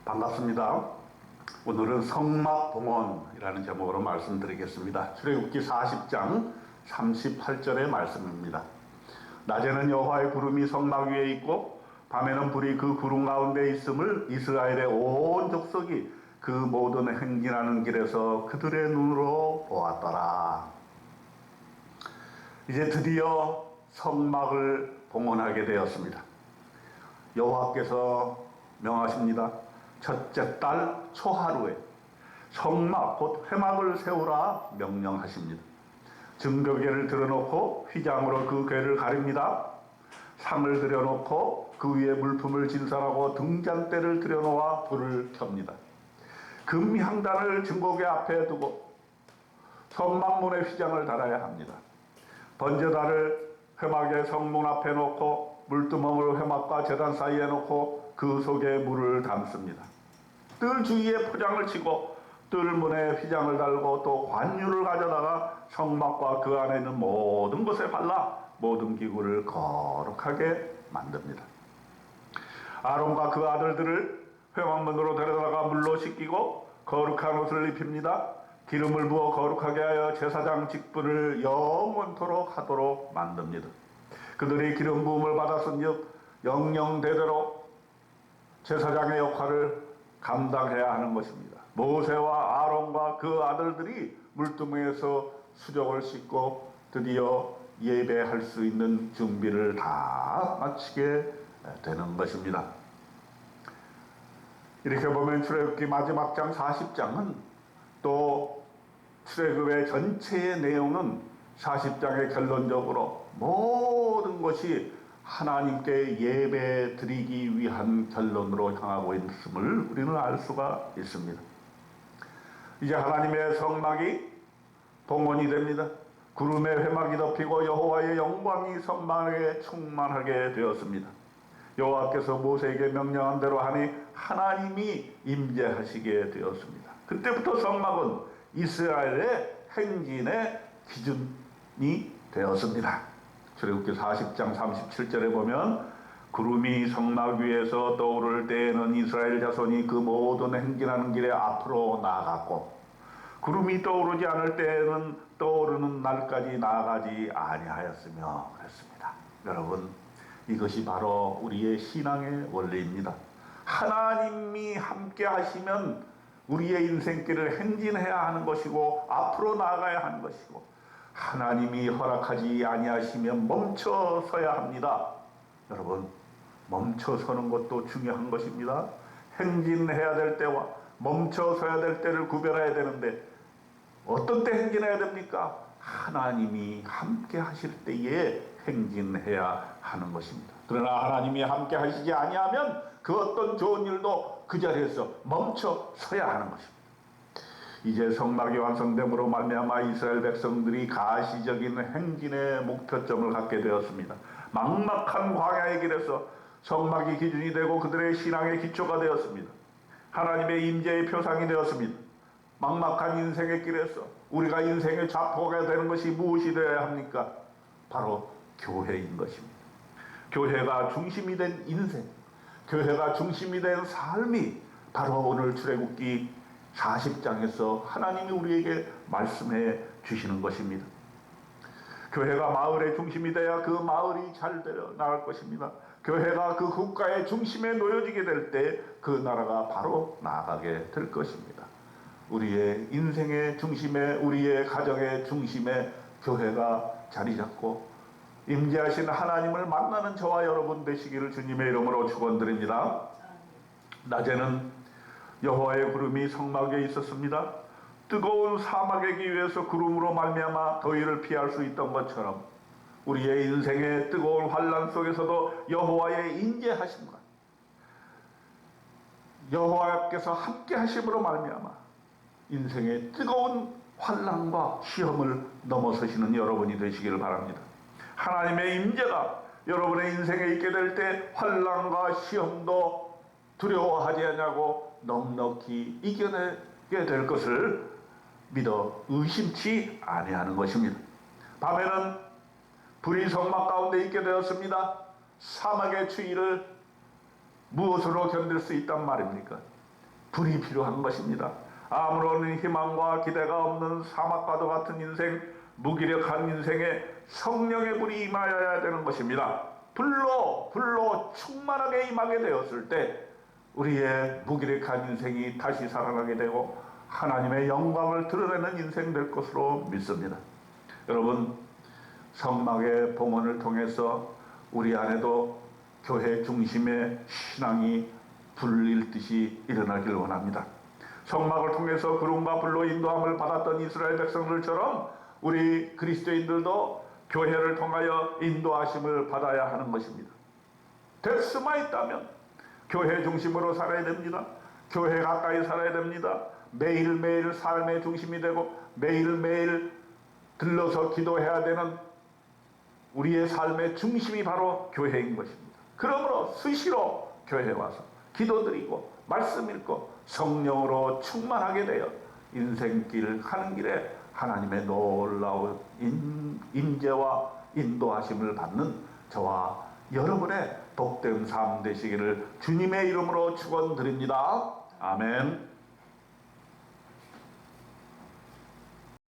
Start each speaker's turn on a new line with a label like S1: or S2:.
S1: 반갑습니다. 오늘은 성막봉헌이라는 제목으로 말씀드리겠습니다. 출애굽기 40장 38절의 말씀입니다. 낮에는 여호와의 구름이 성막 위에 있고 밤에는 불이 그 구름 가운데 있음을 이스라엘의 온 족속이 그 모든 행진하는 길에서 그들의 눈으로 보았더라. 이제 드디어 성막을 봉헌하게 되었습니다. 여호와께서 명하십니다. 첫째 달 초하루에 성막 곧 회막을 세우라 명령하십니다. 증거궤를 들어놓고 휘장으로 그 궤를 가립니다. 상을 들여놓고 그 위에 물품을 진설하고 등잔대를 들여놓아 불을 켭니다. 금향단을 증거궤 앞에 두고 성막문에 휘장을 달아야 합니다. 번제단을 회막의 성문 앞에 놓고 물두멍을 회막과 제단 사이에 놓고 그 속에 물을 담습니다. 뜰 주위에 포장을 치고 뜰문에 휘장을 달고 또 관유를 가져다가 성막과 그 안에 있는 모든 곳에 발라 모든 기구를 거룩하게 만듭니다. 아론과 그 아들들을 회막문으로 데려다가 물로 씻기고 거룩한 옷을 입힙니다. 기름을 부어 거룩하게 하여 제사장 직분을 영원토록 하도록 만듭니다. 그들이 기름 부음을 받았은즉 영영대대로 제사장의 역할을 감당해야 하는 것입니다. 모세와 아론과 그 아들들이 물두멍에서 수족을 씻고 드디어 예배할 수 있는 준비를 다 마치게 되는 것입니다. 이렇게 보면 출애굽기 마지막 장 40장은 또 출애굽의 전체의 내용은 40장의 결론적으로 모든 것이 하나님께 예배 드리기 위한 결론으로 향하고 있음을 우리는 알 수가 있습니다. 이제 하나님의 성막이 봉헌이 됩니다. 구름의 회막이 덮이고 여호와의 영광이 성막에 충만하게 되었습니다. 여호와께서 모세에게 명령한 대로 하니 하나님이 임재하시게 되었습니다. 그때부터 성막은 이스라엘의 행진의 기준이 되었습니다. 출애굽기 40장 37절에 보면 구름이 성막 위에서 떠오를 때에는 이스라엘 자손이 그 모든 행진하는 길에 앞으로 나아갔고 구름이 떠오르지 않을 때에는 떠오르는 날까지 나아가지 아니하였으며 그랬습니다. 여러분, 이것이 바로 우리의 신앙의 원리입니다. 하나님이 함께 하시면 우리의 인생길을 행진해야 하는 것이고 앞으로 나아가야 하는 것이고 하나님이 허락하지 아니하시면 멈춰서야 합니다. 여러분, 멈춰서는 것도 중요한 것입니다. 행진해야 될 때와 멈춰서야 될 때를 구별해야 되는데 어떤 때 행진해야 됩니까? 하나님이 함께 하실 때에 행진해야 하는 것입니다. 그러나 하나님이 함께 하시지 아니하면 그 어떤 좋은 일도 그 자리에서 멈춰서야 하는 것입니다. 이제 성막이 완성됨으로 말미암아 이스라엘 백성들이 가시적인 행진의 목표점을 갖게 되었습니다. 막막한 광야의 길에서 성막이 기준이 되고 그들의 신앙의 기초가 되었습니다. 하나님의 임재의 표상이 되었습니다. 막막한 인생의 길에서 우리가 인생의 좌포가 되는 것이 무엇이 되어야 합니까? 바로 교회인 것입니다. 교회가 중심이 된 인생, 교회가 중심이 된 삶이 바로 오늘 출애굽기 40장에서 하나님이 우리에게 말씀해 주시는 것입니다. 교회가 마을의 중심이 돼야 그 마을이 잘 되어 나갈 것입니다. 교회가 그 국가의 중심에 놓여지게 될 때 그 나라가 바로 나아가게 될 것입니다. 우리의 인생의 중심에, 우리의 가정의 중심에 교회가 자리 잡고 임재하신 하나님을 만나는 저와 여러분 되시기를 주님의 이름으로 축원드립니다. 낮에는 여호와의 구름이 성막 위에 있었습니다. 뜨거운 사막의 기후에서 구름으로 말미암아 더위를 피할 수 있던 것처럼 우리의 인생의 뜨거운 환난 속에서도 여호와의 임재하심과 여호와께서 함께 하심으로 말미암아 인생의 뜨거운 환난과 시험을 넘어서시는 여러분이 되시기를 바랍니다. 하나님의 임재가 여러분의 인생에 있게 될 때 환난과 시험도 두려워하지 않냐고 넉넉히 이겨내게 될 것을 믿어 의심치 아니하는 것입니다. 밤에는 불이 성막 가운데 있게 되었습니다. 사막의 추위를 무엇으로 견딜 수 있단 말입니까? 불이 필요한 것입니다. 아무런 희망과 기대가 없는 사막과도 같은 인생, 무기력한 인생에 성령의 불이 임하여야 되는 것입니다. 불로 충만하게 임하게 되었을 때 우리의 무기력한 인생이 다시 살아나게 되고 하나님의 영광을 드러내는 인생 될 것으로 믿습니다. 여러분, 성막의 봉헌을 통해서 우리 안에도 교회 중심의 신앙이 불일듯이 일어나길 원합니다. 성막을 통해서 구름과 불로 인도함을 받았던 이스라엘 백성들처럼 우리 그리스도인들도 교회를 통하여 인도하심을 받아야 하는 것입니다. 될 수만 있다면 교회 중심으로 살아야 됩니다. 교회 가까이 살아야 됩니다. 매일매일 삶의 중심이 되고 매일매일 들러서 기도해야 되는 우리의 삶의 중심이 바로 교회인 것입니다. 그러므로 수시로 교회에 와서 기도드리고 말씀 읽고 성령으로 충만하게 되어 인생길 가는 길에 하나님의 놀라운 인재와 인도하심을 받는 저와 여러분의 복된 삶 되시기를 주님의 이름으로 축원드립니다. 아멘.